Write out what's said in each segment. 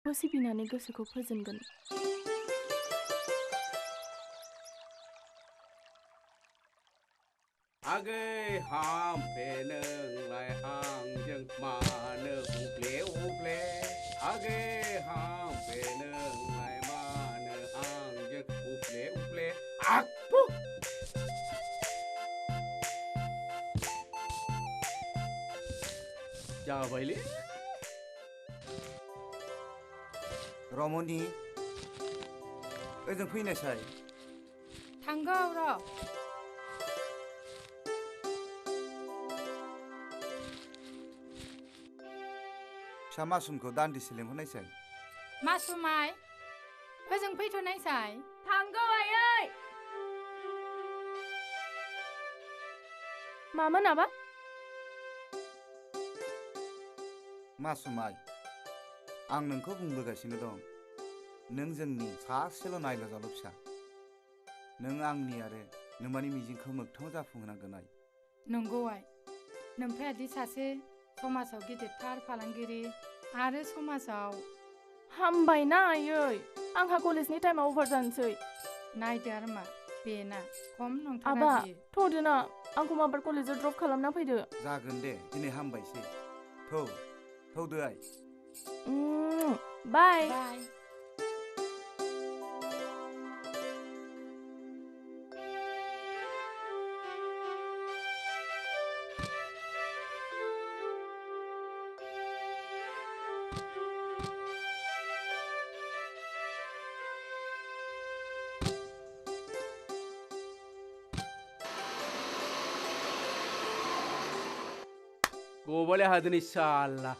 सिबिनानै गोसोखौ फोजोनगोन। आगै हामफे नोंलाय आंजों मानो हुफ्ले हुफ्ले आगै हामफे नोंलाय मानो आंजों हुफ्ले हुफ्ले आखु जाबायलै रमनि ओजों फैनायसाय थांगौ र' फिसा मासुमखौ दान्दिसे लेंहरनायसाय। मासुमाय ओजों फैथ'नायसाय। थांगौ आयै। मामोन आबा? मासुमाय आं नोंखौ बुंबोगासिनो दं, नों जोंनि सासेल' नायल' जाल' फिसा। नों आंनि आरो नोंमानि मिजिंखौ मोगथाङाव जाफुंहोनांगोन आइ। नंगौ आइ, नोमफायादि सासे समाजाव गिदिरथार फालांगिरि आरो समाजाव हामबायना आयै, आंहा कलेजनि टाइमा अभार जानोसै। नायदो आरो मा बेना खम नंथारा आबा बियो। थ'दोना आंखौ माबार कलेजाव ड्रप खालामना फैदो। जागोन दे, दिनै हामबायसै। थौदो आइ। बाय। बाय। गबायलै हादोनि साला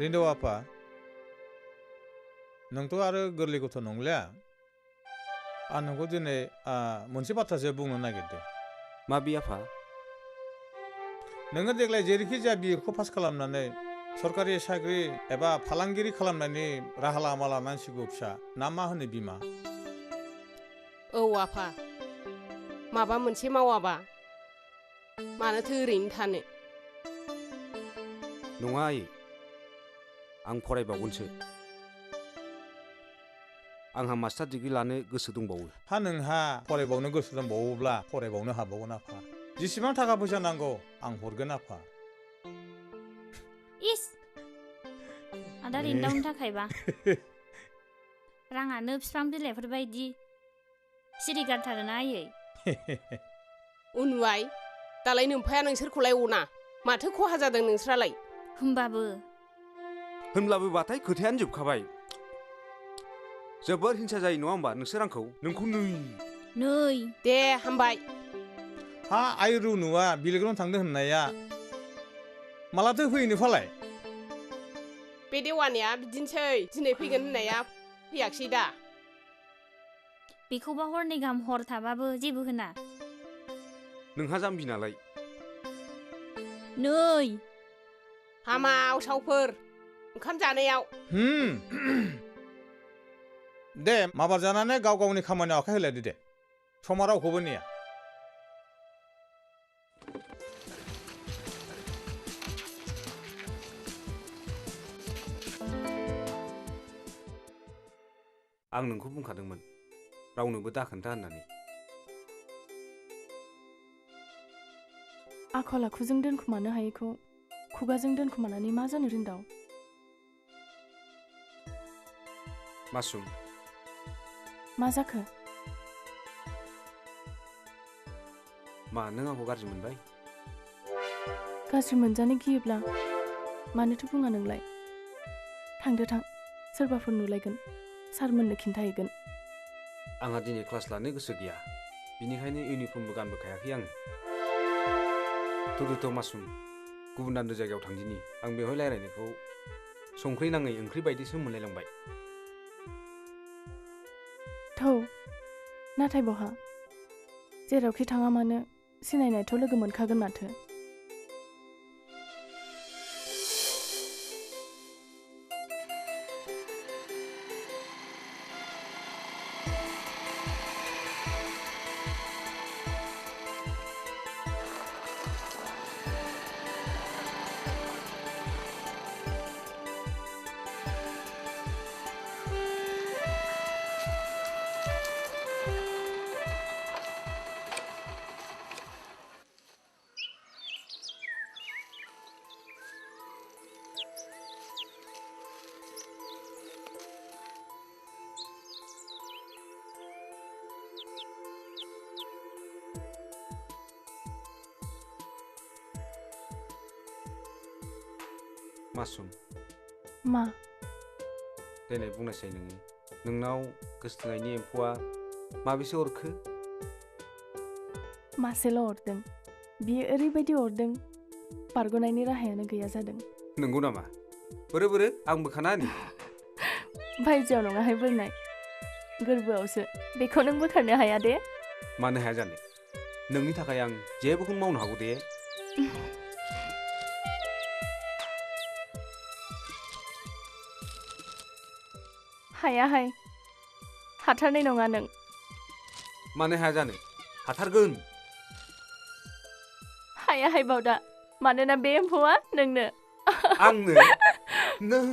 रिन्दु आफा नोंथ' आरो गोरलै गथ' नंलिया। आं नोंखौ दिनै मोनसे बाथ्रासो बुंनो नागिरदों। मा बि आफा? नोङो देग्लाय जेरैखि जाया बिएखौ पास खालामनानै सरकारि साख्रि एबा फालांगिरि खालामनायनि राहा लामा लानांसिगौ फिसा, ना मा होनो बिमा? औ आफा, माबा मोनसे मावाबा मानोथो ओरैनो थानो। नङा आइ, आं फरायबावगोनसो। आंहा मास्टार डिग्रि लानो गोसो दंबावो। हा नोंहा फरायबावनो गोसो दंबावोब्ला फरायबावनो हाबावगोन आफा। जेसेबां थाखा फैसा नांगौ आं हरगोन आफा। इस आदा रिन्दावनि थाखायबा राङानो बिफां बिलाइफोर बायदि सिरिगारथारोना आयै। उनुवाय दालाय नोमफाया नोंसोरखौलाय अना, माथो खहा जादों नोंस्रालाय? होनब्लाबो बाथाय खोथायानो जोबखाबाय। जोबोर हिंसा जायो नङा होमबा नोंसोर आंखौ? नोंखौ नै दे हामबाय। हा आइ रुनुआ बिलेकग्राउन्ड थांदों होननाया मालाथो फैनो फालाय? बे देवानिया बिदिनोसै, दिनै फैगोन होननाया फैयाखिसै दा। बेखौबा हरनै गाहाम हर थाबाबो जेबो होना। नोंहा जाम्बि नालाय। हामाव सावफोर ओंखाम जानायाव। दे माबार जानानै गाव गावनि खामानियाव आखाइ होलायदो दे, समा रावखौबो नेया। आं नोंखौ बुंखादोंमोन रावनोबो दाखोन्था होननानै। आखल आखुजों दोनखुमानो हायैखौ खुगाजों दोनखुमानानै मा जानो रिन्दाव? मासुम मा जाखो? मा नों आंखौ गाज्रि मोनबाय? गाज्रि मोनजानो गियोब्ला मानोथो बुङा नोंलाय? थांदो थां, सोरबाफोर नुलायगोन, सारमोननो खिन्थाहैगोन। आंहा दिनै क्लास लानो गोसो गैया, बिनिखायनो इउनिफर्मबो गानबोखायाखै आङो। थौदोथ' मासुम, गुबुन दान्द जायगायाव थांदिनि। आं बेवहाय रायज्लायनायखौ संख्रि नाङै ओंख्रि बायदिसो मोनलायलांबाय। थौ, नाथाय बहा? जेरावखि थाङा मानो सिनायनायथ' लोगो मोनखागोन माथो। मासुम मा देनाय बुंनायसाय नोङो नोंनाव गोसोथोनायनि एम्फौआ माबेसे अरखो मासेल' अरदों बियो ओरैबायदि अरदों बारग'नायनि राहायानो गैया जादों नंगौ नामा बोरो आंबो खाना होनि बायजोआव नङाहाय बोरनाय गोरबोआवसो बेखौ नों बोखारनो हाया दे मानो हाया जानो नोंनि थाखाय आं जेबोखौनो मावनो हागौ दे हायाहाय हाथारनाय नङा नों मानो हाया जानो हाथारगोन हायाहाय बावदा मानोना बे एम्फौआ नोंनो आंनो नों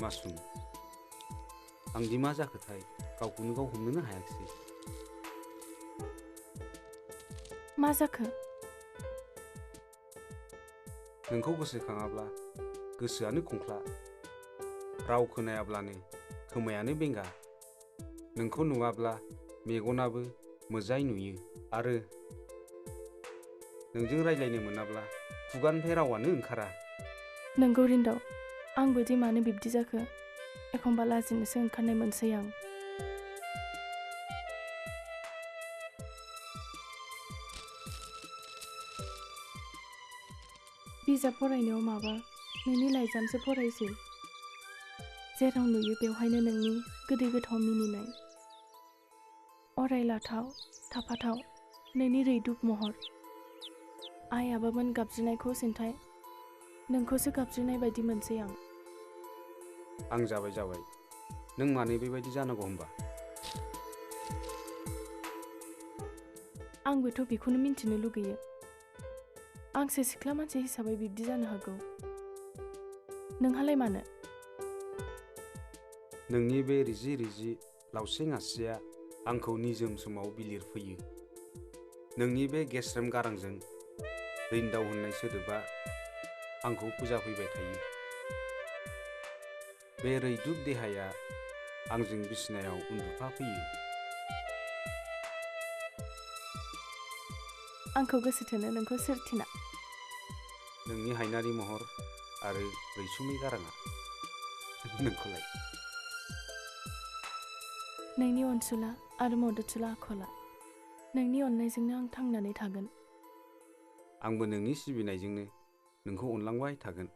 मासुम आंदि मा जाखोथाय गावखौनो गाव हमनोनो हायाखिसै मा जाखो नोंखौ गोसोखाङाब्ला गोसोआनो खंख्ला राव खोनायाब्लानो खोमायानो बेंगा नोंखौ नुवाब्ला मेगनाबो मोजाय नुयो आरो नोंजों रायज्लायनो मोनाब्ला खुगानिफ्राय रावानो ओंखारा नोंगौ रिन्दाव आंबो दि मानो बिब्दि जाखो एखमबा लाजिनोसो ओंखारनाय मोनसै आं बिजाब फरायनायाव माबा नोंनि लाइजामसो फरायसै जेराव नुयो बेवहायनो नोंनि गोदै गोथाव मिनिनाय अरायलाथाव थाफाथाव नोंनि रैदुब महर आइ आबामोन गाबज्रिनायखौ सिन्थाय नोंखौसो गाबज्रिनाय बायदि मोनसै आं जाबाय नों मानो बेबायदि जानांगौ होनबा आंबोथ' बेखौनो मिन्थिनो लुगैयो आंसो सिख्ला मानसि हिसाबै बिब्दि जानो हागौ नोंहालाय मानो नोंनि बे रिजि रिजि लावसें आसिया आंखौ निजोम समाव बिलिर फैयो नोंनि बे गेस्रेम गारांजों रिन्दाव होननाय सोदोबा आंखौ फुजा फैबाय थायो बे रैदुब देहाया आंजों बिसिनायाव उन्दुफा फैयो आंखौ गोसो थोनो नोंखौ सोर थिना नोंनि हायनारि महर आरो रैसुमै गाराङा नोंखौलाय नोंनि अनसुला आरो मददसुला आखला नोंनि अननायजोंनो आं थांनानै थागोन आंबो नोंनि सिबिनायजोंनो नोंखौ अनलांबाय थागोन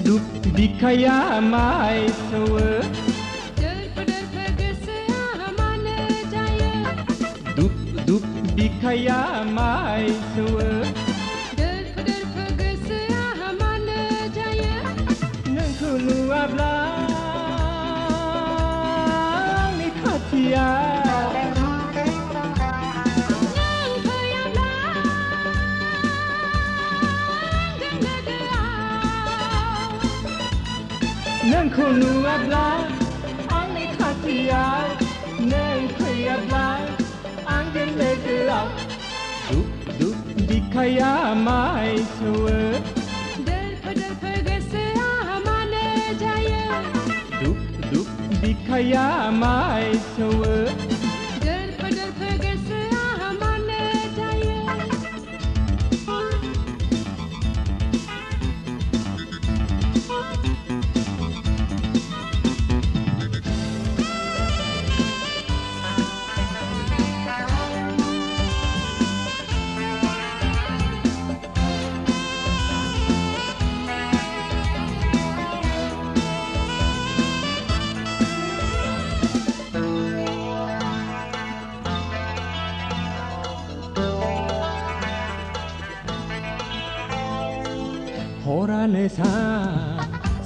Duk बिखाया माइ सौवो गोसोआ मानो जायो दुब बिखाया माइ सौवो गोसोआ मानो जायो नोंखौ नुवाब्ला आंनि खाथिया नोंखौ नुवाब्ला आंनि खाथियाव नों फैयाब्ला आंजों लोगोआव दुब बिखाया माइ सौवो गोसोआ मानो जायो दुब बिखाया माइ सौवो गोसोआ मानो जायो हरानो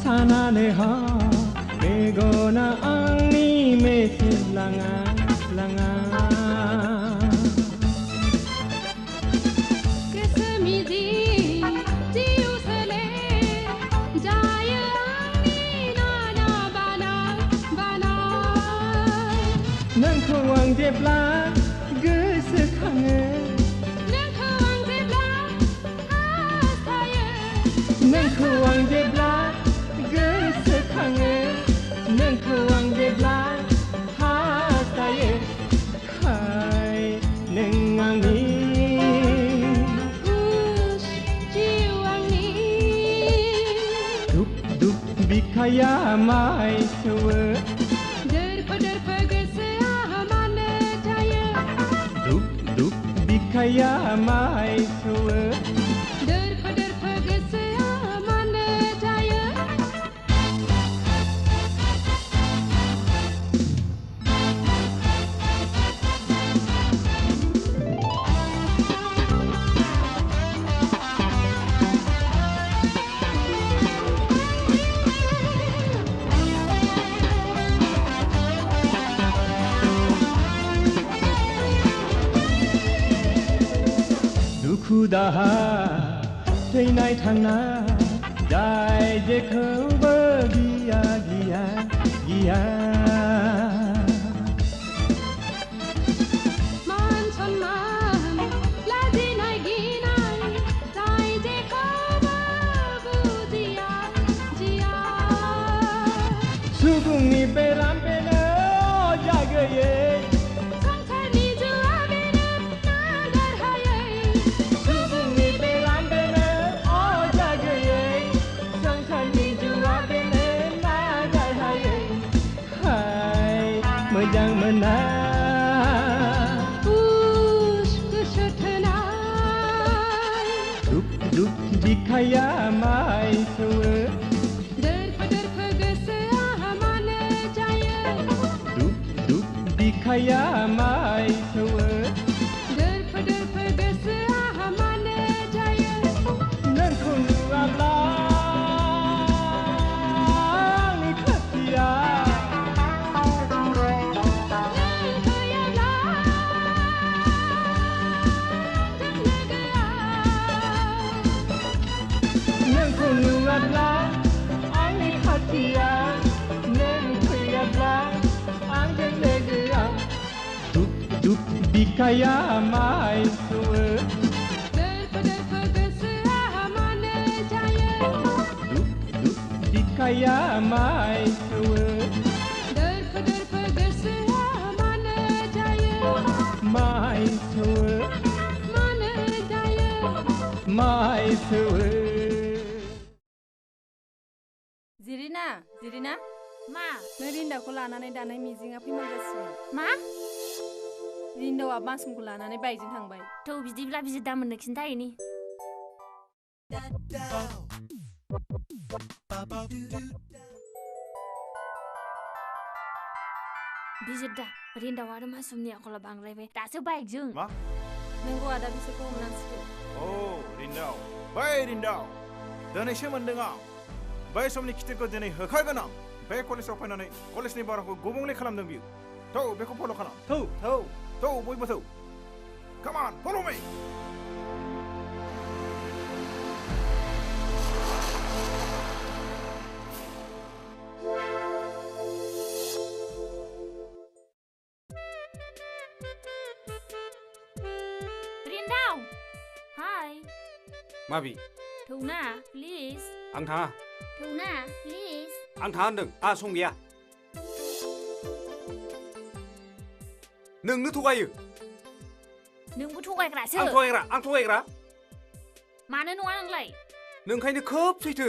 सानानो हर मेगना आंनि मेसेज लाङा मिजिं जिउ सोले जायो आंनि नाना बानाय नोंखौ आं जेब्ला गोसोखाङो नोंखौ आं जेब्ला हास्थायो नोंखौ आं जेब्ला गोसोखाङो नोंखौ आं जेब्ला हास्थायो हाय नों आंनि हुस जिउ आंनि दुख दुख बिखाया माय सौवो दोरफो दोरफो गोसोआ मानो थायो दुख दुख बिखाया माय सौवो दोरफो दोरफो गोसोआ मानो थायो दुखु दाहा थैनाय थांनाय जाय जेखौबो गिया गिया गिया मान सन्मान लाजिनाय गिनाय जाय जेखौबो बुजिया जिया सुबुंनि बेराम बेनो अजा गैयै संसारनि जुआ बेनो नागारहायै सुबुंनि बेराम बेनो अजा गैयै संसारनि जुआ बेनो नागारहायै हाय मोजां मोना हुस गोसो थोनाय दुख दुख बिखाया माय सौवो दोरफो दोरफो गोसोआ मानो जायो दुख दुख बिखाया माय सौवो दोरफो दोरफो गोसोआ मानो जायो नोंखौ नुवाब्ला आंनि खाथिया नों फैयाब्ला जों लोगोआव नोंखौ नुवाब्ला आंनि खाथिया नों फैयाब्ला आंजों लोगोआव दुख दुख बिखाया माय सौवो दोरफो दोरफो गोसोआ मानो जायो दुख दुख बिखाया माय सौवो दोरफो दोरफो गोसोआ मानो जायो माय सौवो मानो जायो माय सौवो जिरिना जिरिना मा नों रिन्दावखौ लानानै दानाय मिजिङा फैमारगासिनो मा रिन्दावा मासुमखौ लानानै बाइकजों थांबाय थौ बिदिब्ला बिसोर दा मोननो खिन्थाहैनि बिसोर दा रिन्दाव आरो मासुमनि आखला बांद्रायबाय दासो बाइकजों मा नोंगौ आदा बिसोरखौ हमनांसिगौ औ रिन्दाव बै रिन्दाव दिनैसो मोनदों आं बै समनि खिथिरखौ दिनै होखारगोन आं बे कलेजाव फैनानै कलेजनि बारहावाखौ गुबुंले खालामदों बियो थौ बेखौ फल' खालाम थौ थौ थौ बयबो थौ Come on, follow me! रिन्दाव हाय माबि थौना प्लिज आं थाङा थौना प्लिज आं थाङा होनदों आंहा सम गैया नोंनो थगायो नोंबो थगायग्रासो आं थगायग्रा मानो नङा नोंलाय नोंखायनो खोब सैथो